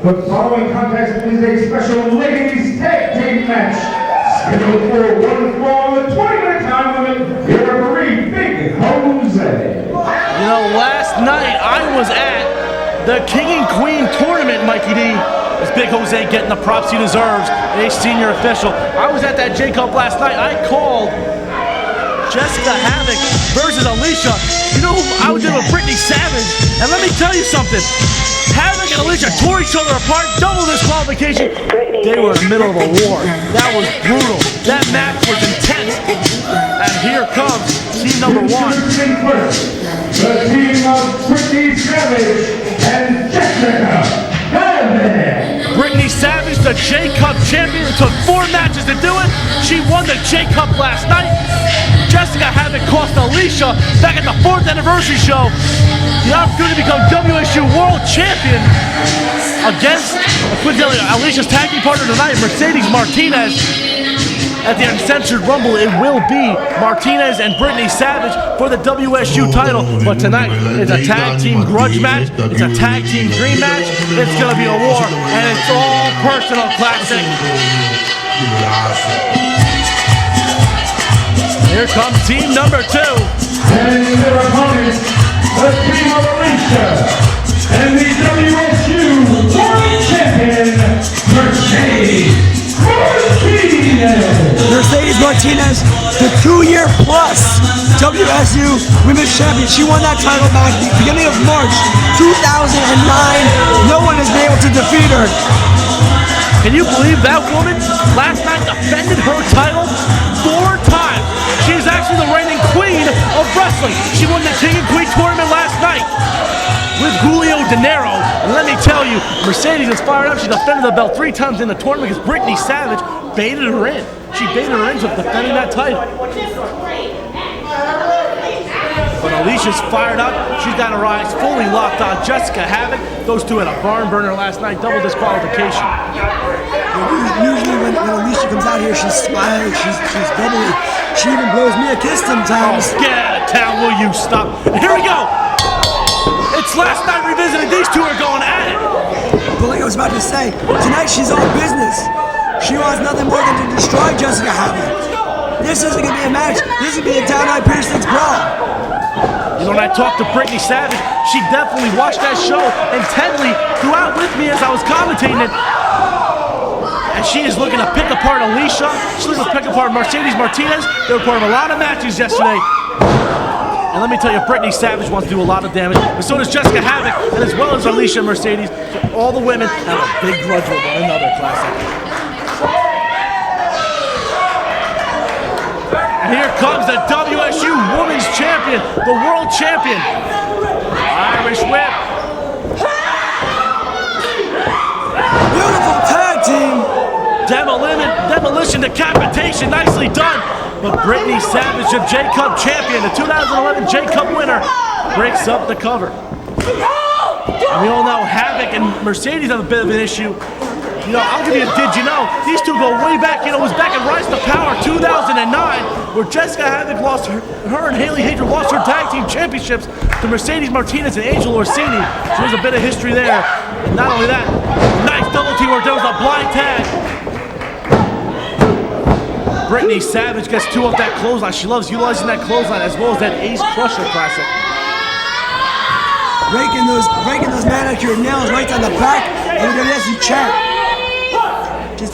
The following contest is a special ladies tag team match. Scheduled for one fall with 20-minute time limit. Your referee, Big Jose. You know, last night I was at the King and Queen tournament, Mikey D. It's Big Jose getting the props he deserves, a senior official. I was at that J-Cup last night. I called Jessicka Havok versus Alicia. You know who I was doing with Brittney Savage? And let me tell you something. Havok and Alicia tore each other apart, double disqualification. They were in the middle of a war. That was brutal. That match was intense. And here comes team number one. The team of Brittney Savage and Jessicka Havok. Brittney Savage, the J-Cup champion. It took 4 matches to do it. She won the J-Cup last night. Jessicka Havok cost Alicia back at the 4th anniversary show the opportunity to become WSU World Champion against Alicia's tag team partner tonight, Mercedes Martinez. At the Uncensored Rumble, it will be Martinez and Brittney Savage for the WSU title. But tonight, it's a tag team grudge match. It's a tag team dream match. It's going to be a war, and it's all personal classic. Here comes team number 2. And their opponents, the team of Alicia and the WSU World Champion, Mercedes Martinez, the 2-year-plus WSU Women's Champion. She won that title back at the beginning of March 2009. No one has been able to defeat her. Can you believe that woman last night defended her title 4 times? She's actually the reigning queen of wrestling. She won the King and Queen tournament last night with Julio De Niro. And let me tell you, Mercedes is fired up. She defended the belt 3 times in the tournament because Brittney Savage baited her in. She baited her into defending that title. But Alicia's fired up. She's got her eyes fully locked on Jessicka Havok. Those two had a barn burner last night, double disqualification. Usually when Alicia comes out here, she's smiling, she's bubbly. She even blows me a kiss sometimes. Oh, get out of town, will you stop? Here we go! It's last night revisited. These two are going at it. But like I was about to say, tonight she's all business. She wants nothing more than to destroy Jessicka Havok. This isn't going to be a match. This is going to be a downright piercing brawl. You know, when I talked to Brittney Savage, she definitely watched that show intently throughout with me as I was commentating it. And she is looking to pick apart Alicia. She's looking to pick apart Mercedes Martinez. They were part of a lot of matches yesterday. And let me tell you, Brittney Savage wants to do a lot of damage, but so does Jessicka Havok, and as well as Alicia and Mercedes. So all the women have a big grudge with one another, classic. And here comes the WSU Women's Champion, the World Champion. Irish whip. Beautiful tag team. Demolition, decapitation, nicely done. But Brittney Savage, the J-Cup champion, the 2011 J-Cup winner, breaks up the cover. And we all know Havok and Mercedes have a bit of an issue. You know, I'll give you a did you know, these two go way back. You know, it was back in Rise to Power 2009 where Jessicka Havok lost her and Haley Hadrian lost her tag team championships to Mercedes Martinez and Angel Orsini. So there's a bit of history there. And not only that, nice double team where there was a blind tag. Brittney Savage gets 2 off that clothesline. She loves utilizing that clothesline as well as that Ace Crusher classic. Raking those manicured nails right down the back. Everybody has to chat. Just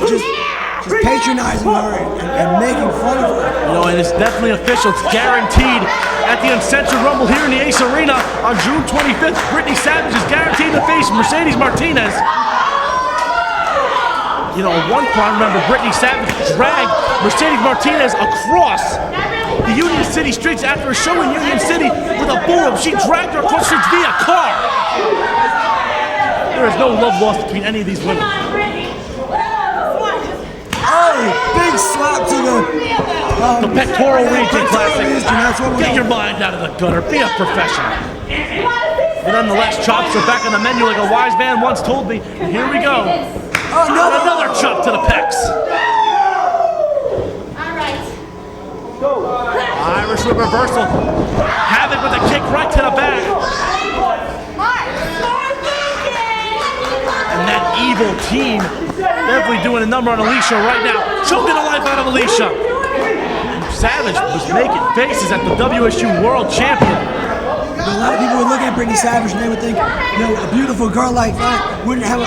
patronizing her and making fun of her. You know, and it's definitely official. It's guaranteed at the Uncensored Rumble here in the Ace Arena on June 25th. Brittney Savage is guaranteed to face Mercedes Martinez. You know, at one point, I remember Brittney Savage dragged Mercedes Martinez across the Union City streets after a show in Union City with a bull rope. She dragged her across the streets via car. There is no love lost between any of these women. Oh, big slap to the pectoral region classic. Get your Get mind out of the gutter. Be a professional. But nonetheless, chops are back on the menu like a wise man once told me. And here we go. Oh, no. Another chop to the pecs. Irish whip reversal. Havok with a kick right to the back. And that evil team. Definitely doing a number on Alicia right now. Choking the life out of Alicia. Savage was making faces at the WSU World Champion. A lot of people would look at Brittney Savage and they would think, a beautiful girl like that wouldn't have a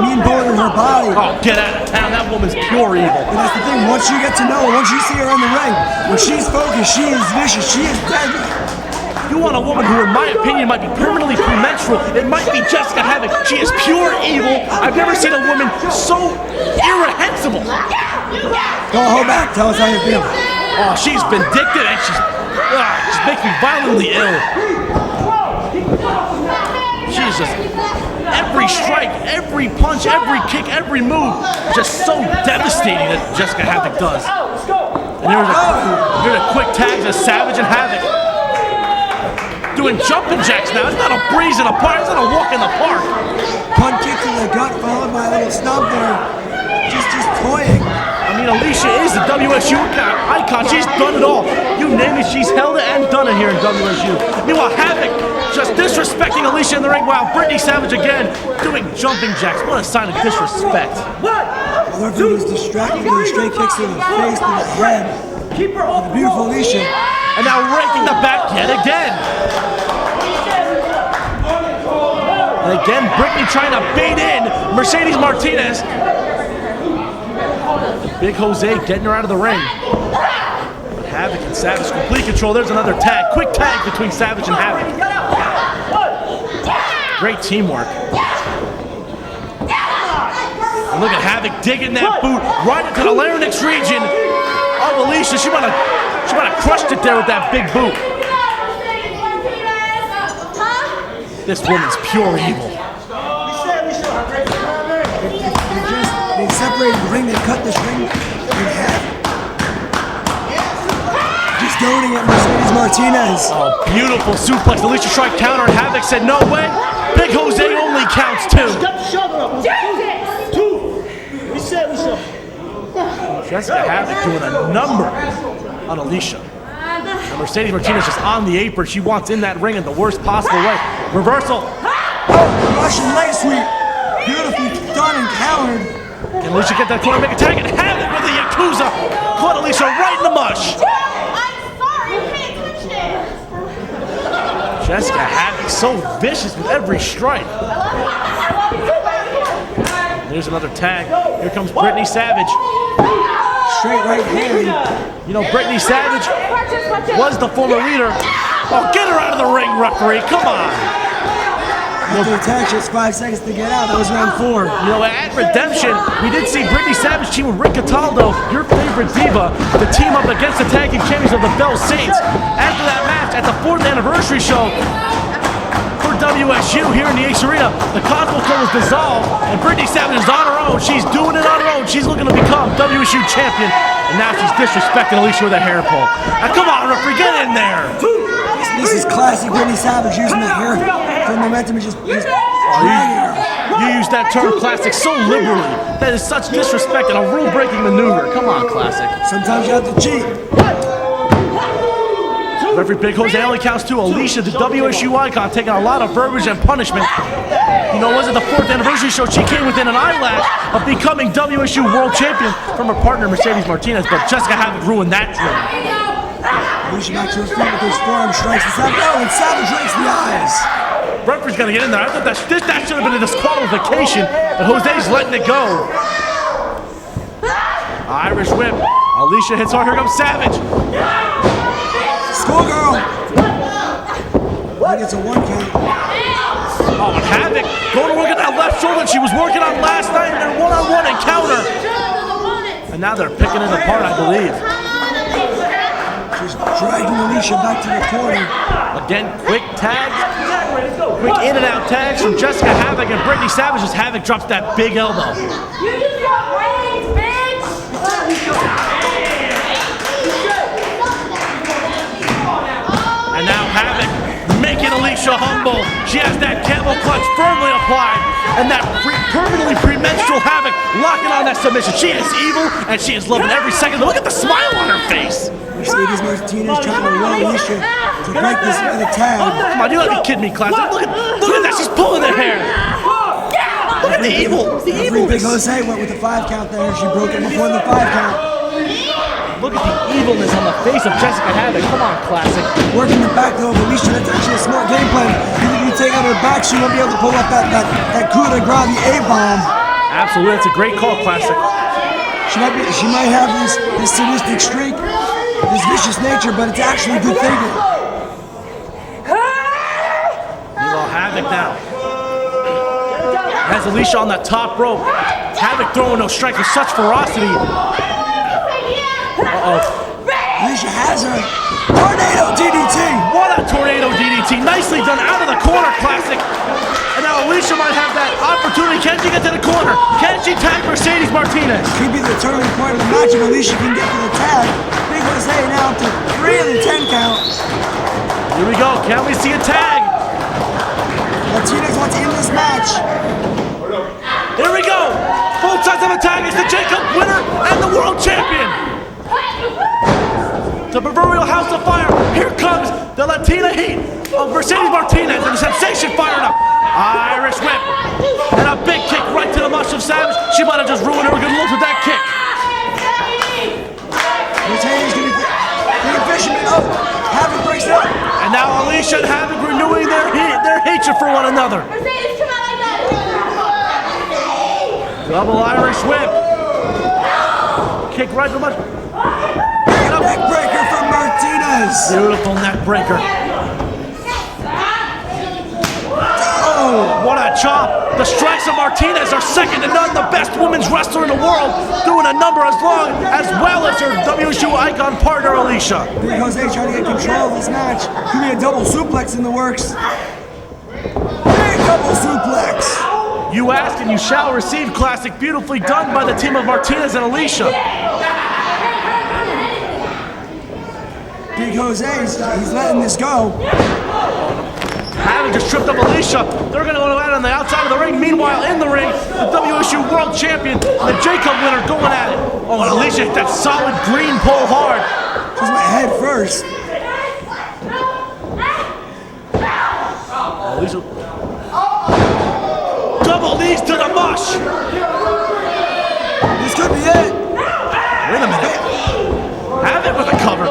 mean bone in her body. Oh, get out of town. That woman's pure evil. And that's the thing. Once you get to know her, once you see her in the ring, when she's focused, she is vicious. She is deadly. You want a woman who, in my opinion, might be permanently premenstrual. It might be Jessicka Havok. She is pure evil. I've never seen a woman so irrehensible. Go hold back. Tell us how you feel. Oh, she's vindictive and she's makes me violently ill. She's just every strike, every punch, every kick, every move, just so devastating that Jessicka Havok does. And here's a quick tag to Savage and Havok. Doing jumping jacks now. It's not a breeze in the park. It's not a walk in the park. Punt kick to the gut followed by a little stomp there. Just toying. I mean, Alicia is the WSU icon. She's done it all. You name it, she's held it and done it here in WSU. Meanwhile, Havok just disrespecting Alicia in the ring while Brittney Savage again doing jumping jacks. What a sign of disrespect. The referee was distracted with straight kicks to the face, to the head. The beautiful Alicia. And now raking the back yet again. And again, Brittney trying to bait in Mercedes Martinez. Big Jose getting her out of the ring. But Havok and Savage complete control. There's another tag. Quick tag between Savage and Havok. Great teamwork. And look at Havok digging that boot right into the larynx region of Alicia. She might have crushed it there with that big boot. This woman's pure evil. They separated the ring, they cut this ring in half. Just goading at Mercedes Martinez. Oh, beautiful suplex. Alicia tried counter and Havok said, no way. Big Jose only counts two. Jessicka Havok doing a number on Alicia. And Mercedes Martinez just on the apron. She wants in that ring in the worst possible way. Reversal. Russian leg sweep. Beautifully done and countered. Can Alicia get that corner, make a tag, and Havok with the Yakuza. Caught Alicia right in the mush. Jessicka Havok so vicious with every strike. There's another tag. Here comes Brittney Savage. Straight right hand. You know, Brittney Savage was the former leader. Oh, get her out of the ring, referee. Come on. After the attack, just 5 seconds to get out. That was round 4. You know, at Redemption, we did see Brittney Savage team with Rick Cataldo, your favorite diva, to team up against the tag team champions of the Bell Saints. After that match, at the 4th anniversary show for WSU here in the Ace Arena, the Cosmo Club was dissolved, and Brittney Savage is on her own. She's doing it on her own. She's looking to become WSU champion, and now she's disrespecting Alicia with a hair pull. Now, come on, referee, get in there. This is classic Brittney Savage using the hair for momentum and just dragging her. You use that term classic so liberally. That is such disrespect and a rule-breaking maneuver. Come on, classic. Sometimes you have to cheat. Referee Big Jose only counts 2. Alicia, the WSU icon, taking a lot of verbiage and punishment. You know, was it the 4th anniversary show? She came within an eyelash of becoming WSU world champion from her partner Mercedes Martinez, but Jessicka Havok ruined that dream. Alicia back to her feet with those forearm strikes. And Savage rakes the eyes. Referee's gonna get in there. I thought that should have been a disqualification, but Jose's letting it go. Irish whip. Alicia hits hard. Here comes Savage. Schoolgirl. I think it's a 1 count. Oh, and Havok going to work at that left shoulder she was working on last night in their one-on-one encounter. And now they're picking it apart, I believe. Just dragging Alicia back to the corner. Again, quick tags. Quick in and out tags from Jessicka Havok and Brittney Savage as Havok drops that big elbow. You just got brains, bitch! And now Havok making Alicia humble. She has that camel clutch firmly applied. And that permanently premenstrual Havok locking on that submission. She is evil and she is loving every second. Look at the smile on her face. Mercedes Martinez trying to roll Alicia to break this with a tag. Come on, you let me kid me, classic. Look at that, she's pulling her hair. The at the evil. The Referee Big evilness. Jose went with the 5 count there. She broke it before the 5 count. Look at the evilness on the face of Jessicka Havok. Come on, Classic. Working the back though of Alicia, that's actually a smart game plan. Even if you take out her back, she won't be able to pull up that coup de grace, the A-bomb. Absolutely, that's a great call, Classic. She might have this sadistic streak, this vicious nature, but it's actually good thinking. Meanwhile, Havok now has Alicia on the top rope. Havok throwing those strikes with such ferocity. Alicia has her. Tornado DDT! What a tornado DDT. Nicely done out of the corner, Classic. And now Alicia might have that opportunity. Can she get to the corner? Can she tag Mercedes Martinez? Could be the turning point of the match if Alicia can get to the tag. Big Jose now up to 3 of the 10 count. Here we go. Can we see a tag? Martinez wants to end this match. Here we go. Both sides of a tag. It's the J-Cup winner and the world champion. The proverbial house of fire. Here comes the Latina heat of Mercedes Martinez and the sensation fired up. Irish whip. And a big kick right to the mush of Savage. She might have just ruined her good looks with that kick. Mercedes gonna be fisherman. Oh, Havok breaks it up. And now Alicia and Havok renewing their hatred for one another. Double Irish whip. Kick right to the mush. Neck breaker from Martinez. Beautiful neck breaker. Oh, what a chop. The strikes of Martinez are second to none. The best women's wrestler in the world, doing a number as long as well as her WSU icon partner, Alicia. Big Jose trying to get control of this match. Could be a double suplex in the works. Big double suplex. You ask and you shall receive, Classic. Beautifully done by the team of Martinez and Alicia. Big Jose, he's letting this go. Havok just tripped up Alicia. They're going to go out on the outside of the ring. Meanwhile, in the ring, the WSU world champion, the J-Cup winner, going at it. Oh, and Alicia hit that solid green pole hard. Just went head first. Alicia. Double knees to the mush. This could be it. Wait a minute. Havok with a cover.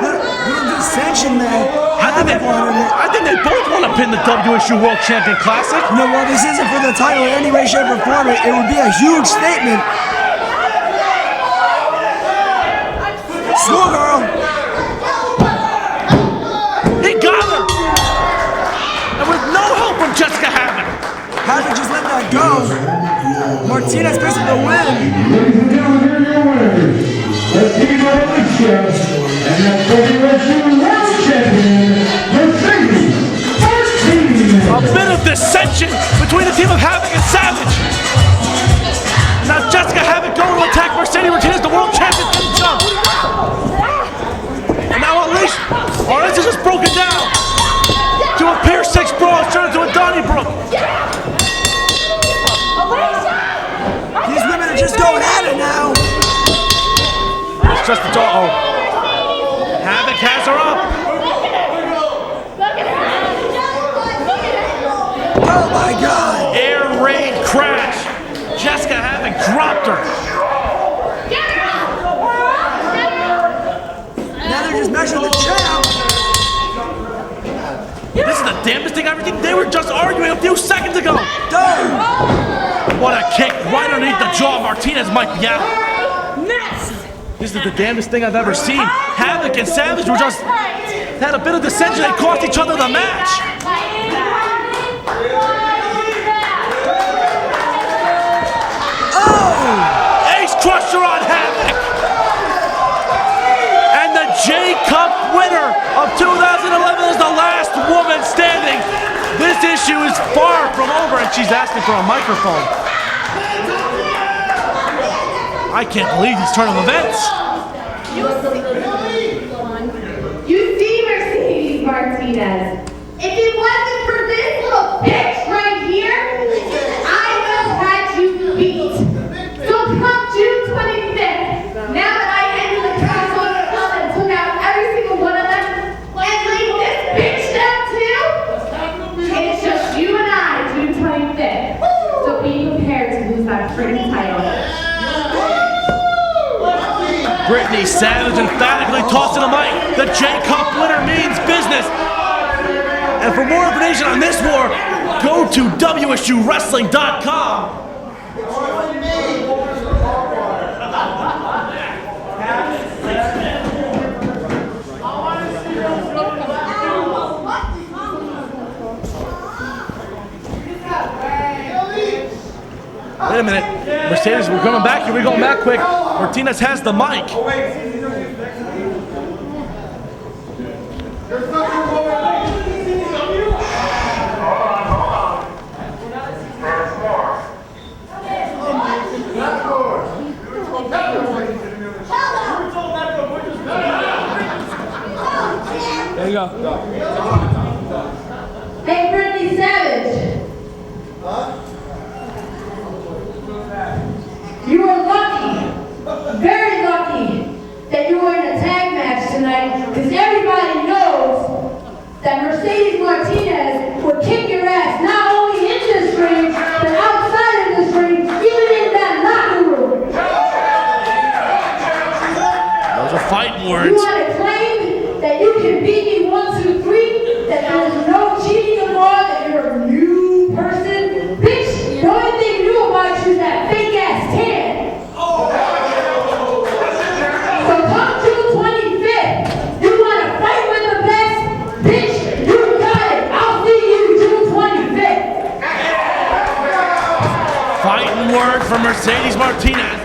Little dissension there. I think they both want to pin the WSU World Champion Classic. No, well, this isn't for the title in any way, shape, or form. It would be a huge statement. Schoolgirl. He got her. And with no help from Jessicka Havok. Havok just let that go. Martinez facing the win. Ladies and gentlemen, here are your winners. The team of Alicia and the WSU World Champion, Mercedes Martinez. A bit of dissension between the team of Havok and Savage. Now Jessicka Havok going to attack Mercedes Martinez, the world champion, didn't jump. And now Alicia just broken down to a Pier 6 brawl, turned into a Donnybrook. These women are just going at it now. It's just a dog. Havok has her up. Oh my God. Air raid crash. Jessicka Havok dropped her. Now they're just measuring the champ. This is the damnedest thing I've ever seen. They were just arguing a few seconds ago. Dude. What a kick right underneath the jaw. Martinez might be out. This is the damnedest thing I've ever seen. Havok and Savage were just had a bit of dissension. They cost each other the match. Oh! Ace Crusher on Havok. And the J-Cup winner of 2011 is the last woman standing. This issue is far from over, and she's asking for a microphone. I can't believe these turn of events. You see, Mercedes Martinez, if it wasn't for this little bitch right here, I would have had you beat. So come June 25th, now that I ended the Castle Club and took out every single one of them, and laid this bitch down too, it's just you and I, June 25th. that freaking title. Brittney Savage emphatically tossing the mic. The J-Cup winner means business. And for more information on this war, go to WSUWrestling.com. Wait a minute. Mercedes, we're coming back here. We're going back quick. Martinez has the mic. There you go. Hey, Brittney Savage. You were lucky, very lucky, that you were in a tag match tonight, because everybody knows that Mercedes Martinez would kick your ass not only in this ring, but outside of this ring, even in that locker room. Those are fighting You words. want to claim that you can beat me 1, 2, 3, that there's no cheating anymore, that you're a new person? Bitch, the only thing new about you is that fake ass tan. So come June 25th, you want to fight with the best? Bitch, you got it. I'll see you June 25th. Fighting word from Mercedes Martinez.